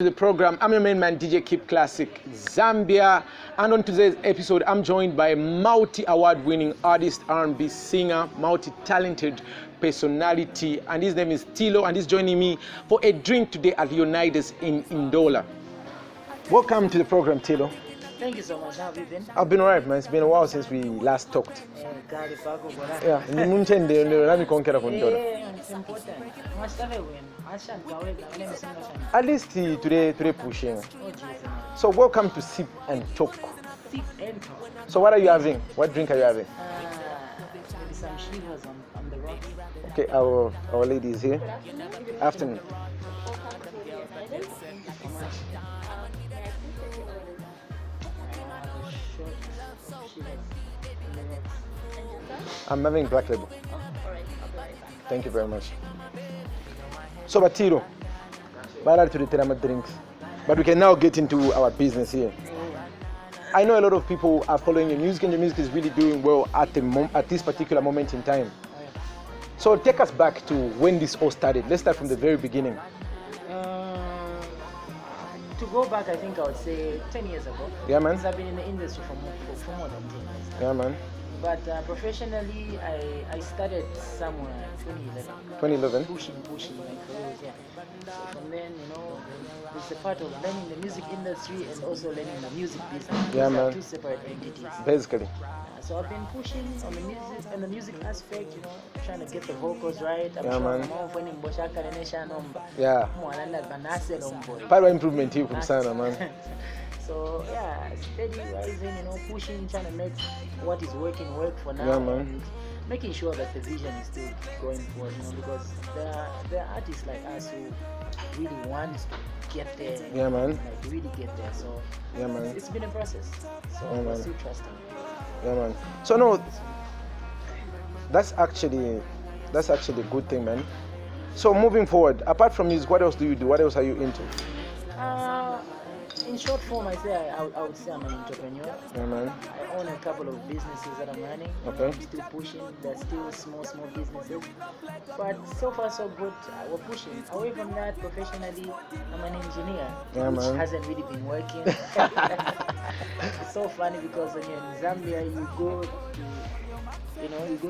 To the program. I'm your main man, DJ Kipclassic, Zambia, and on today's episode, I'm joined by a multi-award-winning artist, R&B singer, multi-talented personality, and his name is Tlow, and he's joining me for a drink today at Leonaides in Ndola. Welcome to the program, Tlow. Thank you so much. How have you been? I've been alright, man. It's been a while since we last talked. Yeah, it's important. At least today pushing. Oh, Jesus. So welcome to Sip and Talk. Sip and talk. So what are you having? What drink are you having? Maybe some shivers on the rocks. Okay, our lady is here. Afternoon. I'm having black label. Thank you very much. So Batiro, to the Terama drinks. But we can now get into our business here. I know a lot of people are following your music, and your music is really doing well at this particular moment in time. So take us back to when this all started. Let's start from the very beginning. To go back, I think I would say 10 years ago. Yeah, man. Because I've been in the industry for more than 10 years. Yeah, man. But professionally, I started somewhere 2011. Pushing my careers, yeah. So from then, it's a part of learning the music industry and also learning the music business. Yeah, Those man. are two separate entities. Basically. So I've been pushing on the music aspect, trying to get the vocals right. I'm Yeah, man. Yeah. Part of improvement here from Sana, man. So yeah, steady rising, pushing, trying to make what is working work for now. Yeah, man. And making sure that the vision is still going forward, because there are artists like us who really want to get there. Yeah, man. Like really get there. So yeah, man. It's been a process. So yeah, we're still trusting. Yeah, man. So no, that's actually a good thing, man. So moving forward, apart from music, what else do you do? What else are you into? In short form, I would say I'm an entrepreneur. Yeah, man. I own a couple of businesses that I'm running. Okay. I'm still pushing. They're still small businesses. But so far so good. We're pushing. Away from that, professionally, I'm an engineer. Yeah, which man. hasn't really been working. It's so funny because when you're in Zambia, you go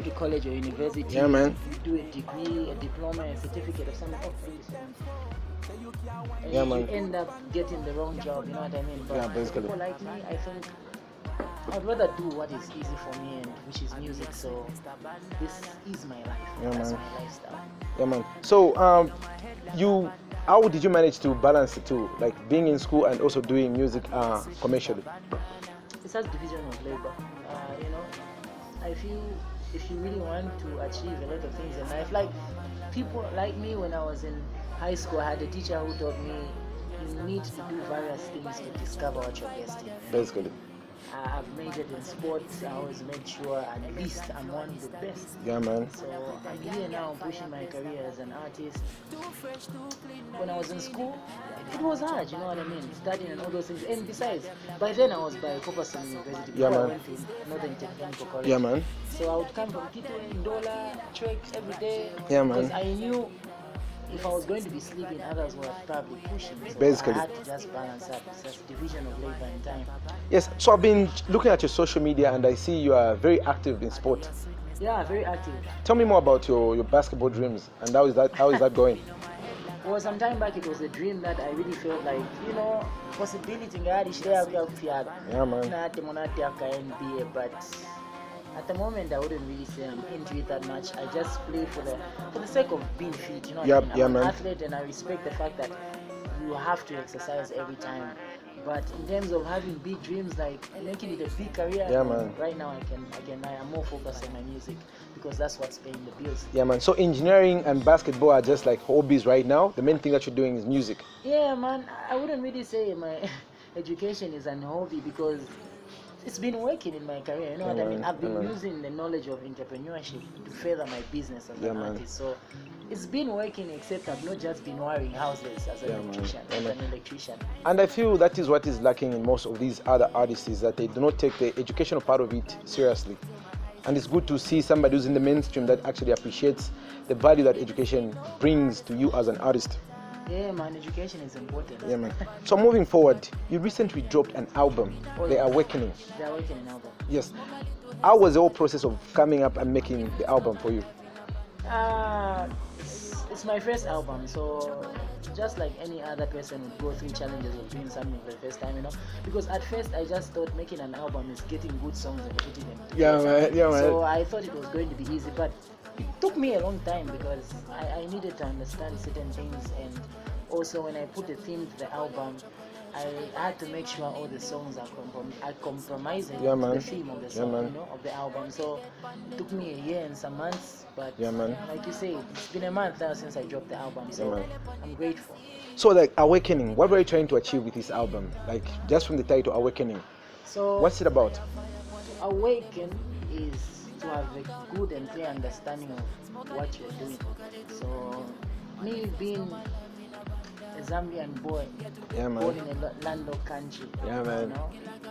to college or university. Yeah, man. You do a degree, a diploma, a certificate of some and yeah, you man. end up getting the wrong job, you know what I mean? But yeah, basically. people like me, I think I'd rather do what is easy for me, and which is music. So this is my life. Yeah, That's man. my lifestyle. Yeah, man. So how did you manage to balance the two, like being in school and also doing music commercially? It's a division of labor. I feel if you really want to achieve a lot of things in life, like people like me when I was in high school, I had a teacher who told me you need to do various things to discover what you're best in. Basically. I've majored in sports. I always made sure at least I'm one of the best. Yeah, man. So I'm here now pushing my career as an artist. When I was in school, it was hard, you know what I mean? Studying and all those things. And besides, by then I was by Kipclassic University before I went to Northern Technical College. Yeah, man. So I would come from Quito, Ndola, trek every day. Yeah, man. Because I knew if I was going to be sleeping, others were probably pushing. So Basically. I had to just balance up. It's just division of labor and time. Yes, so I've been looking at your social media and I see you are very active in sport. Yeah, very active. Tell me more about your basketball dreams and how is that going? Well, some time back it was a dream that I really felt like, possibility Yeah, man. NBA, but at the moment I wouldn't really say I'm into it that much. I just play for the sake of being fit, you know what I mean? I'm an athlete and I respect the fact that you have to exercise every time. But in terms of having big dreams, like making it a big career, yeah, man. Right now I'm more focused on my music because that's what's paying the bills. Yeah, man. So engineering and basketball are just like hobbies right now. The main thing that you're doing is music. Yeah, man. I wouldn't really say my education is an hobby because it's been working in my career, you know what I mean? I've been using the knowledge of entrepreneurship to further my business as an artist. So it's been working, except I've not just been wiring houses as an electrician. And I feel that is what is lacking in most of these other artists, is that they do not take the educational part of it seriously. And it's good to see somebody who's in the mainstream that actually appreciates the value that education brings to you as an artist. Yeah, man, education is important. Yeah, man. So moving forward, you recently dropped an album, Oh, The yeah. Awakening. The Awakening album. Yes. How was the whole process of coming up and making the album for you? It's my first album, so just like any other person would go through challenges of doing something for the first time, because at first I just thought making an album is getting good songs and putting them together. Yeah, man. So I thought it was going to be easy, but it took me a long time because I needed to understand certain things, and also when I put a theme to the album, I had to make sure all the songs are compromising Yeah, to man. the theme of the song, man. of the album. So it took me a year and some months, but Yeah, man. like you say, it's been a month now since I dropped the album, so man. I'm grateful. So like Awakening, what were you trying to achieve with this album? Like just from the title Awakening. So What's it about? to awaken is to have a good and clear understanding of what you're doing. So me being a Zambian boy, Yeah, man. born in a landlocked country, Yeah, man.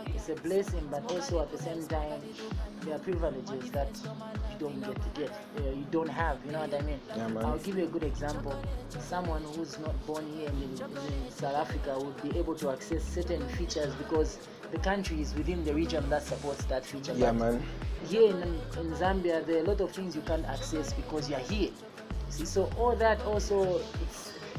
it's a blessing, but also at the same time, there are privileges that you don't you don't have, you know what I mean? Yeah, man. I'll give you a good example. Someone who's not born here in South Africa would be able to access certain features because the country is within the region that supports that feature. Yeah, But man. here in Zambia, there are a lot of things you can't access because you're here. See, so all that also,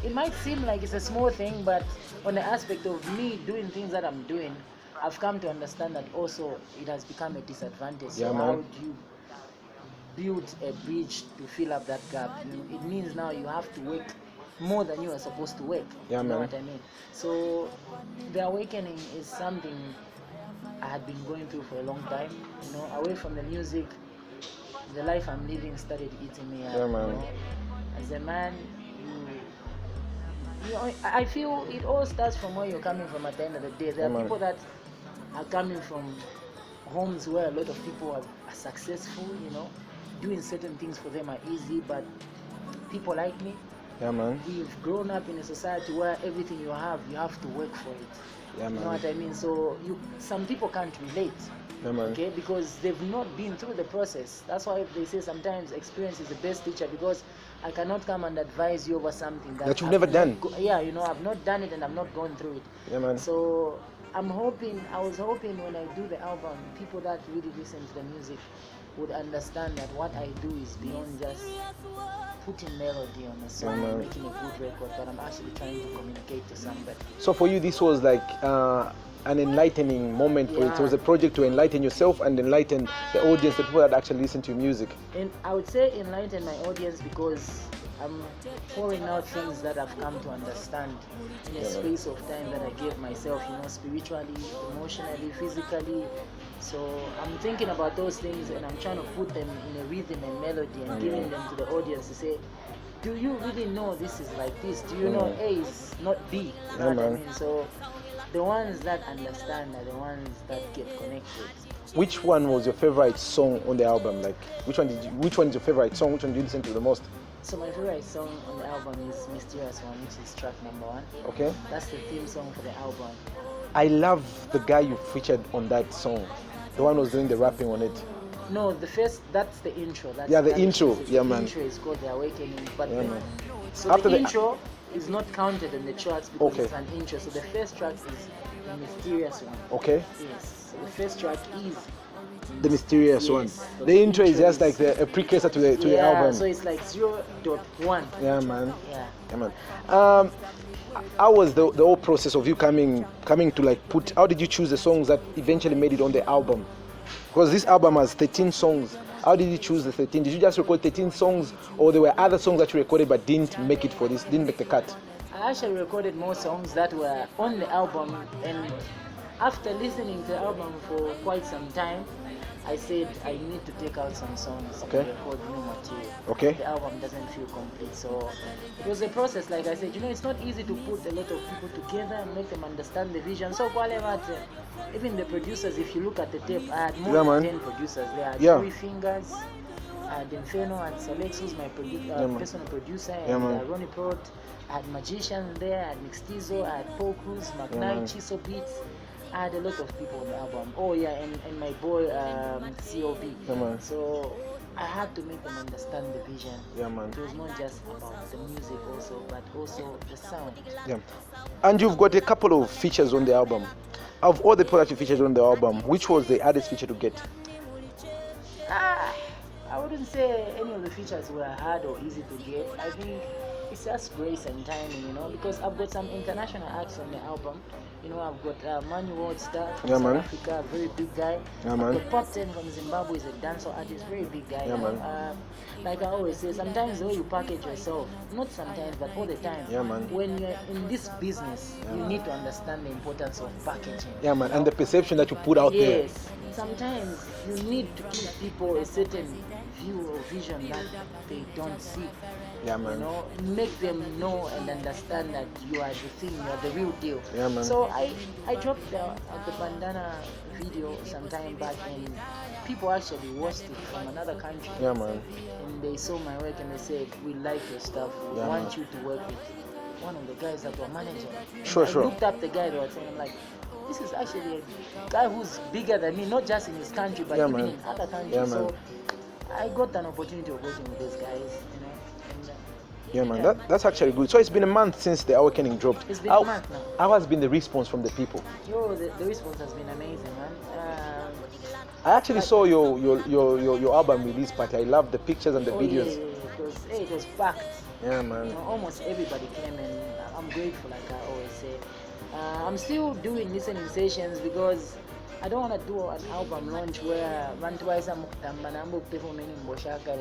it might seem like it's a small thing, but on the aspect of me doing things that I'm doing, I've come to understand that also it has become a disadvantage. Yeah, so man. how do you build a bridge to fill up that gap? It means now you have to work more than you are supposed to work. Yeah, you know man. what I mean? So the awakening is something I had been going through for a long time. Away from the music, the life I'm living started eating me up. Yeah, man. As a man, I feel it all starts from where you're coming from at the end of the day. There Yeah, are man. people that are coming from homes where a lot of people are successful, doing certain things for them are easy, but people like me, Yeah, man. we've grown up in a society where everything you have to work for it. Yeah, You know man. what I mean? So some people can't relate. Yeah, man. Okay, because they've not been through the process. That's why they say sometimes experience is the best teacher, because I cannot come and advise you over something That you've I've never not done. I've not done it and I've not gone through it. Yeah, man. So I was hoping when I do the album, people that really listen to the music would understand that what I do is beyond just putting melody on a song Yeah, man. and making a good record, but I'm actually trying to communicate to somebody. So for you, this was like an enlightening moment for you. It Yeah. was a project to enlighten yourself and enlighten the audience, the people that actually listen to your music. And I would say enlighten my audience because I'm pouring out things that I've come to understand in a space of time that I gave myself, spiritually, emotionally, physically. So I'm thinking about those things and I'm trying to put them in a rhythm and melody and giving them to the audience to say, do you really know this is like this? Do you know A is not B? You know what I man. mean? So the ones that understand are the ones that get connected. Which one was your favorite song on the album? Like, which one is your favorite song? Which one do you listen to the most? So my favorite song on the album is Mysterious One, which is track number 1. Okay. That's the theme song for the album. I love the guy you featured on that song. The one who was doing the rapping on it. No, that's the intro. The intro. Yeah, man. The intro is called The Awakening. But Yeah, man. so After the the- intro is not counted in the charts because Okay. it's an intro. So the first track is the Mysterious One. Okay. Yes. So the first track is The Mysterious One. Yes. So The intro is just is- like a precursor to the album. So it's like 0.1. Yeah, man. Yeah. Yeah, man. How was the whole process of you coming to like put? How did you choose the songs that eventually made it on the album? Because this album has 13 songs. How did you choose the 13? Did you just record 13 songs, or there were other songs that you recorded but didn't make it for this? Didn't make the cut? I actually recorded more songs that were on the album, and after listening to the album for quite some time, I said I need to take out some songs Okay. and record new material. Okay. The album doesn't feel complete, so it was a process. Like I said, it's not easy to put a lot of people together and make them understand the vision. So even the producers, if you look at the tape, I had more Yeah, than man. 10 producers. There are Yeah. 3 Fingers, I had Inferno, I had Selex, who's my man. personal producer, Yeah, and man. Ronnie Prot. I had Magician there, I had Mixtizo, I had Paul Cruz, man. McKnight, Chiso Beats. I had a lot of people on the album. Oh yeah, and my boy COB. Yeah, man. So I had to make them understand the vision. Yeah, man. It was not just about the music also, but also the sound. Yeah. And you've got a couple of features on the album. Of all the products you featured on the album, which was the hardest feature to get? I wouldn't say any of the features were hard or easy to get. I think it's just grace and timing, you know, because I've got some international acts on the album. You know, I've got Manu Star from South Africa, a very big guy. Yeah, man. I've got Pop 10 from Zimbabwe, is a dancehall artist, very big guy. Yeah, man. Like I always say, sometimes the way you package yourself, not sometimes, but all the time. Yeah, man. When you're in this business, you need to understand the importance of packaging. Yeah, man, and the perception that you put out there. Yes, sometimes you need to give people a certain view or vision that they don't see. Yeah, man. You know, make them know and understand that you are the thing, you are the real deal. Yeah, man. So I dropped the bandana video some time back, and people actually watched it from another country. Yeah, man. And they saw my work and they said, we like your stuff, we Yeah, want man. you to work with one of the guys that were managing. Sure, I sure. looked up the guy they were saying, I'm like, this is actually a guy who's bigger than me, not just in his country, but Yeah, even man. in other countries. Yeah, so man. I got an opportunity of working with these guys, you know. And, Yeah, man. Yeah. That's actually good. So it's been a month since the Awakening dropped. It's been a month now. How has been the response from the people? Yo, the response has been amazing, man. I actually saw your album release party. I love the pictures and the videos. Yeah. It was packed. Yeah, You man. know, almost everybody came, and I'm grateful, like I always say. I'm still doing listening sessions because I don't want to do an album launch where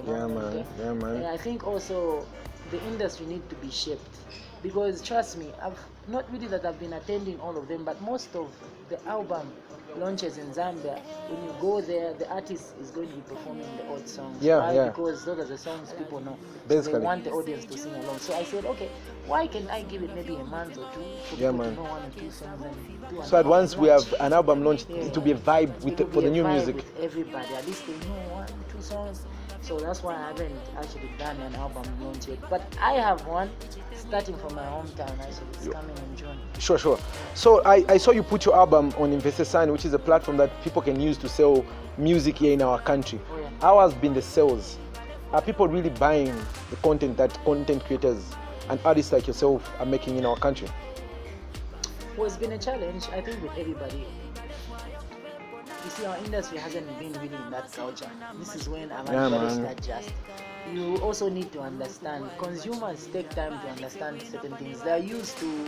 Yeah, man. Yeah, man. And I think also the industry needs to be shaped, because trust me, I've not really that I've been attending all of them, but most of the album launches in Zambia, when you go there, the artist is going to be performing the old songs. Yeah, Why? yeah. Because those are the songs people know. Basically. So they want the audience to sing along. So I said, okay, why can't I give it maybe a month or two for Yeah, people man. to know one or two songs and do an So at once album we launch? have an album launch, Yeah. it will be a vibe It with will for be the a new vibe music. with everybody. At least they know one, two songs. So that's why I haven't actually done an album launch yet. But I have one starting from my hometown. Actually, it's coming in June. Sure, sure. So I saw you put your album on Investor Sign, which is a platform that people can use to sell music here in our country. Oh, yeah. How has been the sales? Are people really buying the content that content creators and artists like yourself are making in our country? Well, it's been a challenge, I think, with everybody. You see, our industry hasn't been really in that culture. This is when I'm Yeah, actually man. start just. You also need to understand. Consumers take time to understand certain things. They're used to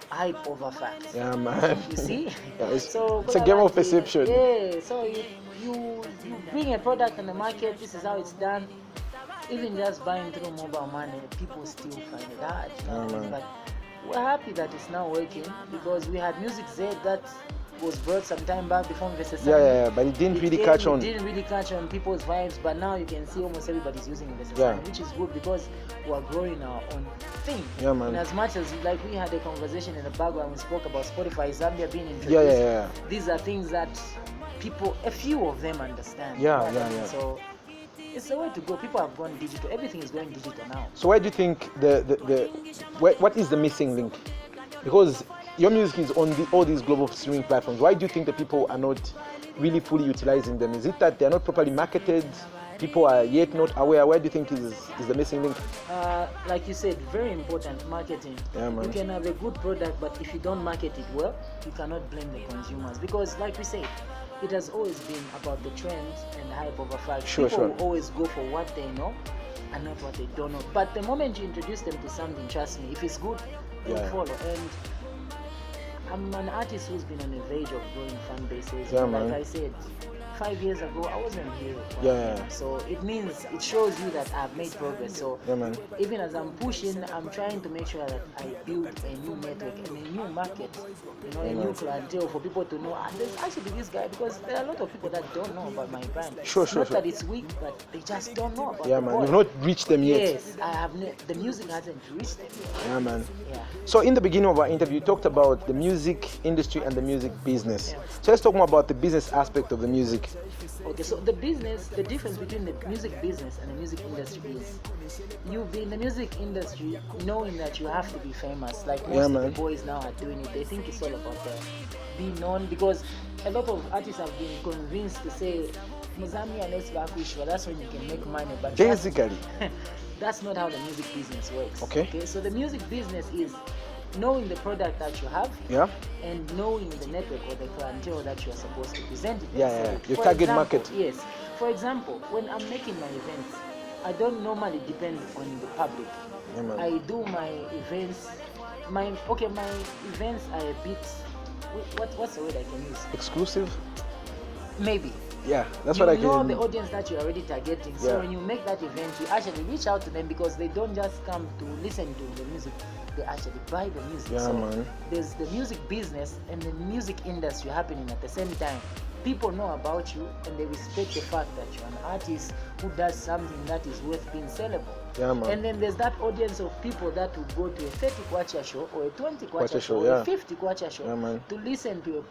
hype over facts. Yeah, man. You see? Yeah, it's So a game of Bola, perception. Yeah, so you bring a product on the market, this is how it's done. Even just buying through mobile money, people still find it hard. You know what I mean? man. But we're happy that it's now working, because we had Music Z that was brought some time back before Investor Yeah, but it didn't really catch on. It didn't really catch on people's vibes, but now you can see almost everybody's using Investor Yeah. which is good because we're growing our own thing. Yeah, man. And as much as like we had a conversation in the background, we spoke about Spotify, Zambia being introduced. Yeah. These are things that people, a few of them understand. Yeah, You know what I mean? yeah. So it's the way to go. People have gone digital. Everything is going digital now. So why do you think what is the missing link? Because your music is on all these global streaming platforms. Why do you think the people are not really fully utilizing them? Is it that they're not properly marketed? People are yet not aware. Where do you think is the missing link? Like you said, very important, marketing. Yeah, man. You can have a good product, but if you don't market it well, you cannot blame the consumers. Because like we said, it has always been about the trends and hype over facts. Sure, People sure. will always go for what they know and not what they don't know. But the moment you introduce them to something, trust me, if it's good, they'll Yeah. follow. And I'm an artist who's been on the verge of growing fan bases. Yeah, Like man. I said, 5 years ago, I wasn't here. Yeah. So it means, it shows you that I've made progress. So Yeah, man. even as I'm pushing, I'm trying to make sure that I build a new network and a new market, you know, a new clientele for people to know, there's actually this guy, because there are a lot of people that don't know about my brand. Sure, It's sure, not sure. that it's weak, but they just don't know about Yeah, the man. boy. You've not reached them yet. Yes, I have. The music hasn't reached them yet. Yeah, man. Yeah. So in the beginning of our interview, you talked about the music industry and the music business. Yeah. So let's talk more about the business aspect of the music. Okay, so the difference between the music business and the music industry is you be in the music industry knowing that you have to be famous. Like most Yeah, of the man. boys now are doing it. They think it's all about being known, because a lot of artists have been convinced to say Muzamia let's back that's when you can make money. But basically, that's not how the music business works. Okay. So the music business is knowing the product that you have, and knowing the network or the clientele that you are supposed to present it. Your target market. Yes. For example, when I'm making my events, I don't normally depend on the public. I do my events. My events are a bit. What's the word I can use? Exclusive. Maybe. Yeah, that's what I can. You know the audience that you're already targeting. So when you make that event, you actually reach out to them because they don't just come to listen to the music. They actually buy the music. Man. There's the music business and the music industry happening at the same time. People know about you and they respect the fact that you're an artist who does something that is worth being sellable. And then there's that audience of people that will go to a 30 kwacha show or a 20 kwacha show or a 50 kwacha show to listen to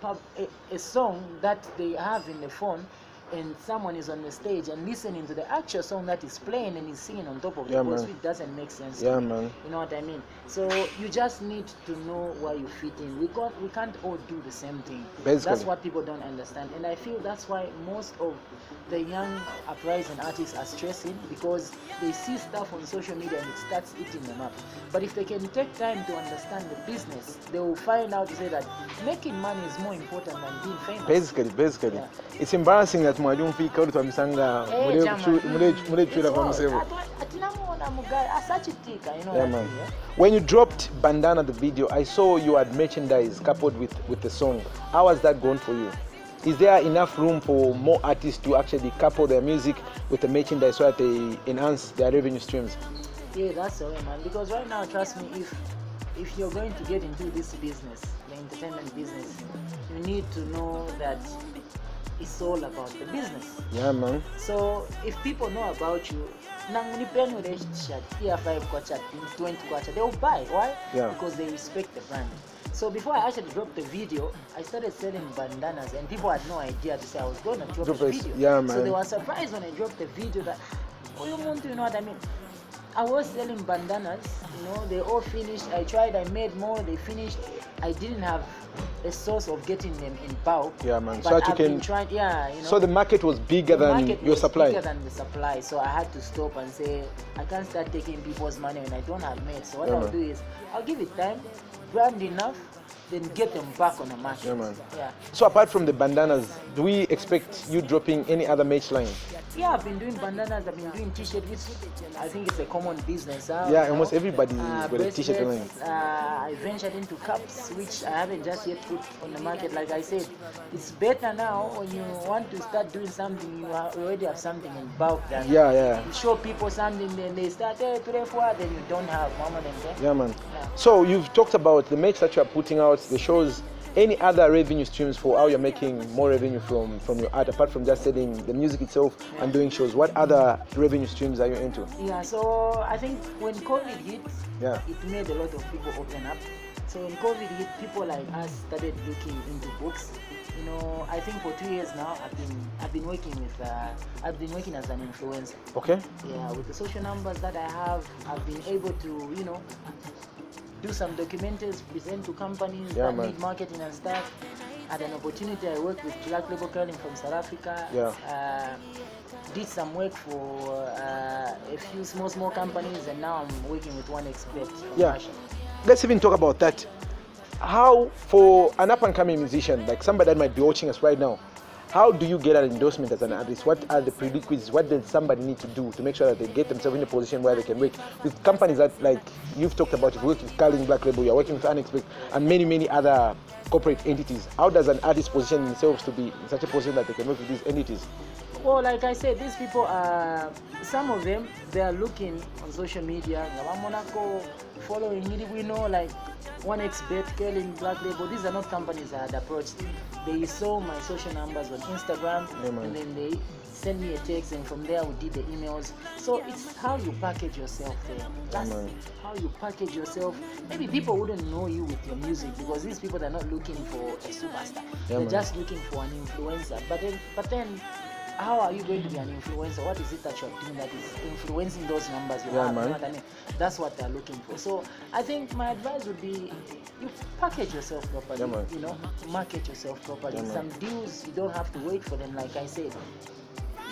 a song that they have in the phone, and someone is on the stage and listening to the actual song that is playing and is singing on top of the voice, which doesn't make sense to me. You know what I mean? So you just need to know where you fit in. We can't all do the same thing. Basically. That's what people don't understand, and I feel that's why most of the young uprising artists are stressing, because they see stuff on social media and it starts eating them up. But if they can take time to understand the business, they will find out to say that making money is more important than being famous. Basically. It's embarrassing that mwalimu fika uli twamisanga mule chula kwa msemo. When you dropped Bandana the video, I saw you had merchandise coupled with the song. How was that going for you? Is there enough room for more artists to actually couple their music with the merchandise so that they enhance their revenue streams? Yeah, that's the way, man. Because right now, trust me, if you're going to get into this business, the entertainment business, you need to know that it's all about the business. Yeah, man. So if people know about you, shirt, 5 kwacha, 20 kwacha, they'll buy. Why? Because they respect the brand. So before I actually dropped the video, I started selling bandanas, and people had no idea to say I was going to drop the video. Yeah, man. So they were surprised when I dropped the video that, you know what I mean? I was selling bandanas, they all finished. I tried, I made more, they finished. I didn't have a source of getting them in bulk. Yeah, man. But I've been trying, So the market was bigger than your supply. Bigger than the supply. So I had to stop and say, I can't start taking people's money when I don't have mates. So what I'll do is, I'll give it time, brand enough, then get them back on the market. Yeah, man. So apart from the bandanas, do we expect you dropping any other merch line? Yeah, I've been doing bandanas, I've been doing t-shirts, which I think it's a common business. Almost everybody got a t-shirt line. I ventured into cups, which I haven't just yet put on the market. Like I said, it's better now when you want to start doing something, you already have something in bulk than you show people something, then they start, then you don't have more than that. Yeah, man. So you've talked about the merch that you are putting out, the shows. Any other revenue streams for how you're making more revenue from your art, apart from just selling the music itself and doing shows? What other revenue streams are you into? Yeah, so I think when COVID hit, it made a lot of people open up. So when COVID hit, people like us started looking into books. I think for 2 years now, I've been working as an influencer. Okay. Yeah, with the social numbers that I have, I've been able to, do some documentaries, present to companies that need marketing and stuff. Had an opportunity, I worked with Black Label Curling from South Africa. Did some work for a few small companies, and now I'm working with one expert from Russia. Let's even talk about that. How, for an up-and-coming musician, like somebody that might be watching us right now, how do you get an endorsement as an artist? What are the prerequisites? What does somebody need to do to make sure that they get themselves in a position where they can work with companies that, like you've talked about, you've worked with Curling, Black Label, you're working with Unexpect, and many other corporate entities. How does an artist position themselves to be in such a position that they can work with these entities? Well, like I said, these people are, some of them, they are looking on social media, following, we know, like OneXBet, Curling, Black Label. These are not companies I had approached. They saw my social numbers on Instagram, and then they send me a text, and from there we did the emails. So it's how you package yourself there. That's how you package yourself. Maybe people wouldn't know you with your music, because these people are not looking for a superstar. They're just looking for an influencer. But then how are you going to be an influencer? What is it that you're doing that is influencing those numbers you have? You know what I mean? That's what they're looking for. So I think my advice would be, you package yourself properly, market yourself properly. Some deals, you don't have to wait for them. Like I said,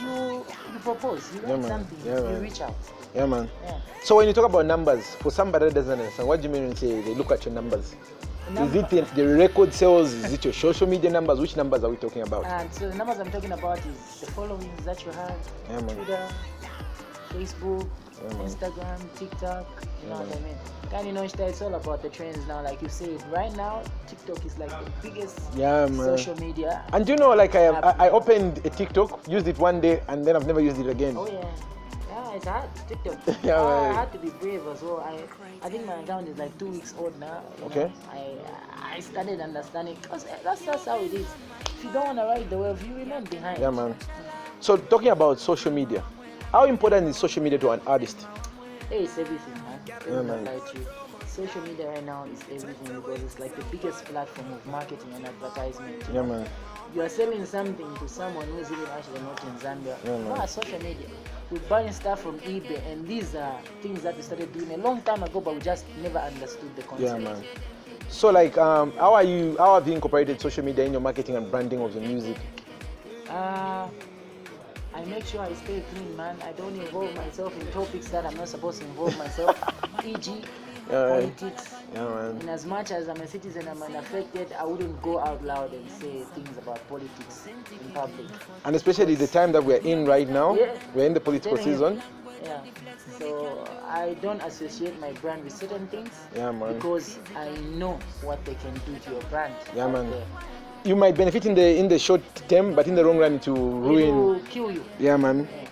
you propose, you want something, you reach out. Yeah, man. Yeah. So when you talk about numbers, for somebody that doesn't understand, what do you mean when you say they look at your numbers? Is it the record sales? Is it your social media numbers? Which numbers are we talking about? And so the numbers I'm talking about is the followings that you have, Twitter, Facebook, Instagram, TikTok, you know what I mean? And you know, it's all about the trends now. Like you said, right now, TikTok is like the biggest social media. And you know, like I opened a TikTok, used it one day, and then I've never used it again. Oh yeah. It's hard, TikTok. Yeah, I had to be brave as well. I think my account is like 2 weeks old now. Okay. I started understanding, because that's how it is. If you don't want to ride the wave, you remain behind. Yeah, man. So talking about social media, how important is social media to an artist? Hey, it's everything, man. Social media right now is everything, because it's like the biggest platform of marketing and advertisement. Yeah, man. You are selling something to someone who's even actually not in Zambia. Social media. We're buying stuff from eBay, and these are things that we started doing a long time ago, but we just never understood the concept. Yeah, man. So like, how have you incorporated social media in your marketing and branding of your music? I make sure I stay clean, man. I don't involve myself in topics that I'm not supposed to involve myself, e.g. politics. Yeah, man. In as much as I'm a citizen, I'm unaffected, I wouldn't go out loud and say things about politics in public. And especially the time that we're in right now, we're in the political season. Yeah. So I don't associate my brand with certain things. Yeah, man. Because I know what they can do to your brand. Yeah, man. You might benefit in the short term, but in the long run it will ruin. It will kill you. Yeah, man. Yeah.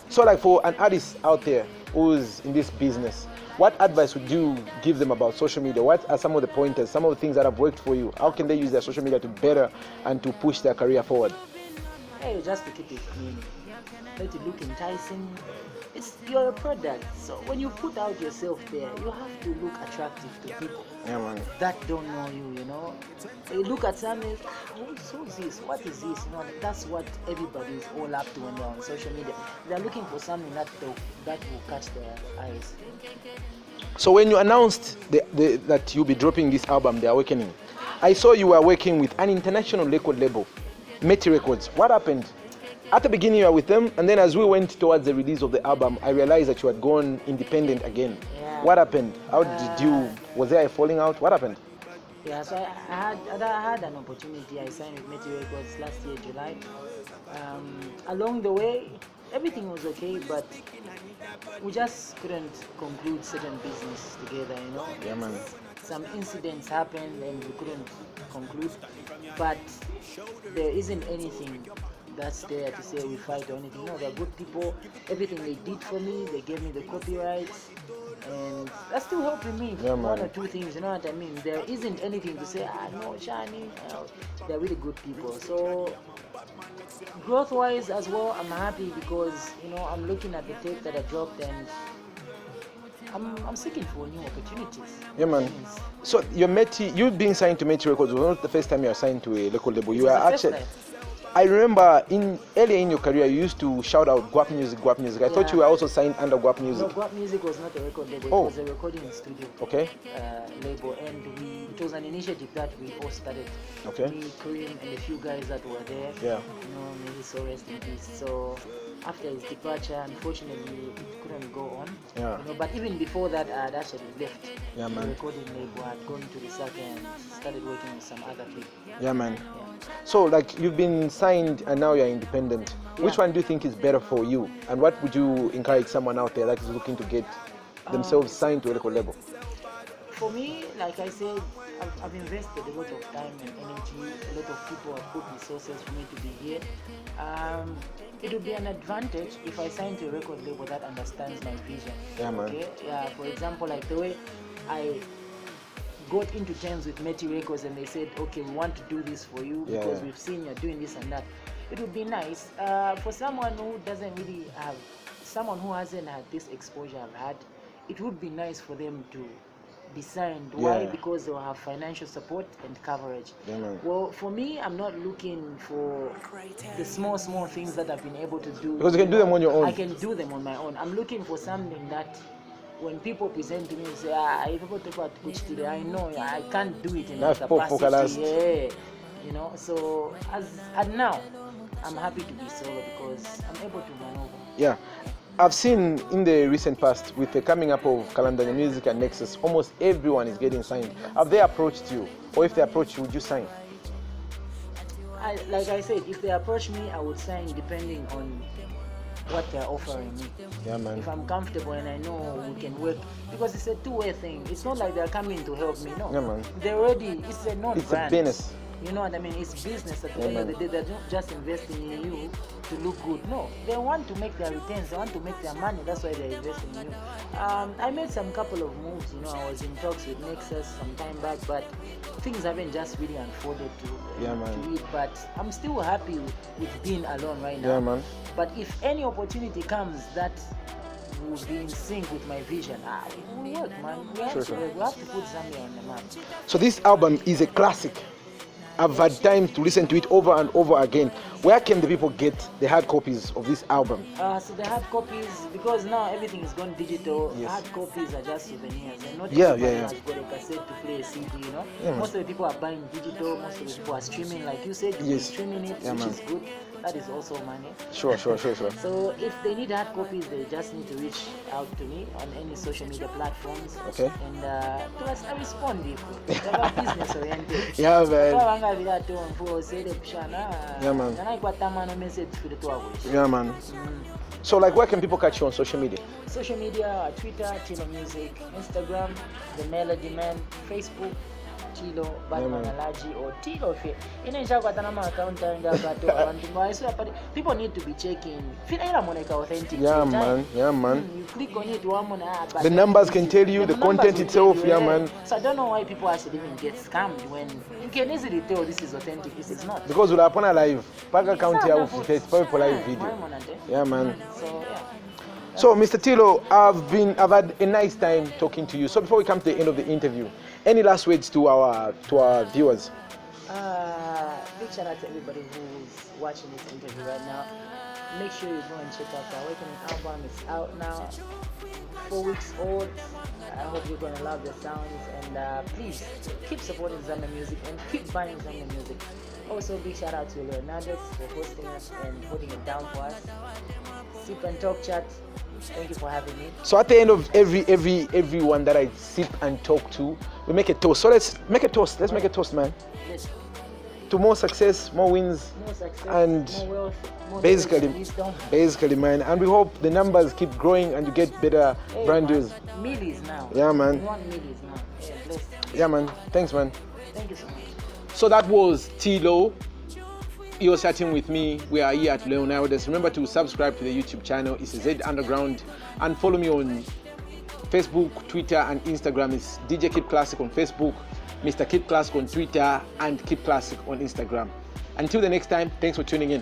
So like for an artist out there who's in this business, what advice would you give them about social media? What are some of the pointers, some of the things that have worked for you? How can they use their social media to better and to push their career forward? Hey, just to keep it clean. Let it look enticing. You're a product, so when you put out yourself there, you have to look attractive to people that don't know you, you know. They look at something, who's this? What is this? You know, that's what everybody is all up to when they're on social media. They're looking for something that will catch their eyes. So when you announced that you'll be dropping this album, The Awakening, I saw you were working with an international record label, Meti Records. What happened? At the beginning you were with them, and then as we went towards the release of the album, I realized that you had gone independent again. Yeah. What happened? How did you, was there a falling out? What happened? Yeah, so I had an opportunity. I signed with Meti Records last year, July. Along the way, everything was okay, but we just couldn't conclude certain business together, you know. Yeah, man. Some incidents happened and we couldn't conclude, but there isn't anything that's there to say we fight or anything. No, they're good people. Everything they did for me, they gave me the copyrights, and that's still helping me. One or two things, you know what I mean? There isn't anything to say, no, Shani. They're really good people. So growth-wise as well, I'm happy because, you know, I'm looking at the tape that I dropped and I'm seeking for new opportunities. Yeah, man. So you being signed to Meti Records was not the first time you are signed to a record label. You are actually. I remember earlier in your career, you used to shout out Guap Music, Guap Music. I thought you were also signed under Guap Music. No, Guap Music was not a record label. It was a recording studio label, and it was an initiative that we all started. Okay. Me, Kareem, and a few guys that were there. Yeah. You know, maybe so rest in peace. So after his departure, unfortunately, it couldn't go on. Yeah. You know, but even before that, I had actually left the recording label. I had gone to the circuit and started working with some other people. Yeah, man. Yeah. So, like, you've been signed and now you're independent. Yeah. Which one do you think is better for you? And what would you encourage someone out there that is looking to get themselves signed to a record label? For me, like I said, I've invested a lot of time and energy. A lot of people have put resources for me to be here. It would be an advantage if I signed to a record label that understands my vision. Yeah, man. Okay? Yeah, for example, like the way I got into terms with Meti Records and they said, okay, we want to do this for you because we've seen you're doing this and that. It would be nice for someone who doesn't really have, someone who hasn't had this exposure I've had, it would be nice for them to be signed. Why? Because they'll have financial support and coverage. Well, for me, I'm not looking for the small things that I've been able to do. Because you can do them on your own. I can do them on my own. I'm looking for something that when people present to me and say, if people talk about Kipclassic, I know I can't do it in that capacity. You know, so as now, I'm happy to be solo because I'm able to maneuver. Yeah. I've seen in the recent past, with the coming up of Kalandanya Music and Nexus, almost everyone is getting signed. Have they approached you? Or if they approach you, would you sign? Like I said, if they approach me, I would sign depending on what they're offering me. Yeah, man. If I'm comfortable and I know we can work, because it's a two-way thing. It's not like they're coming to help me, no. Yeah, man. They're already, it's a non-brand. It's a business. You know what I mean? It's business at the end of the day. They're not just investing in you to look good. No, they want to make their returns. They want to make their money. That's why they're investing in you. I made some couple of moves. You know, I was in talks with Nexus some time back, but things haven't just really unfolded to it. But I'm still happy with being alone right now. Yeah, man. But if any opportunity comes that will be in sync with my vision, we'll work, man. We have to work. We have to put Zambia on the map. So this album is a classic. I've had time to listen to it over and over again. Where can the people get the hard copies of this album? So the hard copies, because now everything is gone digital, hard copies are just souvenirs. And not Yeah. has got a cassette to play a CD, you know. Most of the people are buying digital, most of the people are streaming, like you said, streaming it, which is good. That is also money. Sure. So if they need hard copies, they just need to reach out to me on any social media platforms. Okay. And plus I respond if they are business oriented. Yeah, man. Yeah, man. Yeah, man. So, like, where can people catch you on social media? Social media, Twitter, Tlow Music, Instagram, The Melody Man, Facebook, Tlow, Batman Alaji, or Tlow. People need to be checking. Authentic. Yeah, man. You click on it, the numbers can tell you, the content itself, man. So I don't know why people actually even get scammed when you can easily tell this is authentic, this is not. Because we're upon a live, Paga County outfit, for live video. Yeah, man. So yeah. So, Mr. Tlow, I've had a nice time talking to you. So before we come to the end of the interview, any last words to our viewers? Big shout out to everybody who's watching this interview right now. Make sure you go and check out the Awakening album. It's out now, 4 weeks old. I hope you're gonna love the sounds, and please keep supporting Zambia music and keep buying Zambia music. Also, big shout out to Leonaides for hosting us and holding it down for us. Sip and talk chat. Thank you for having me. So at the end of everyone that I sip and talk to, we make a toast. So let's make a toast. Let's make a toast, man. Yes. To more success, more wins, and more wealth, more basically, man. And we hope the numbers keep growing and you get better brand deals. Millies now. Yeah, man. We want millies now. Yeah, blessed. Yeah, man. Thanks, man. Thank you so much. So that was Tlow. He was chatting with me. We are here at Leonaides. Remember to subscribe to the YouTube channel. It's Z Underground, and follow me on Facebook, Twitter, and Instagram. It's DJ Kipclassic on Facebook, Mr. Kipclassic on Twitter, and Kipclassic on Instagram. Until the next time, thanks for tuning in.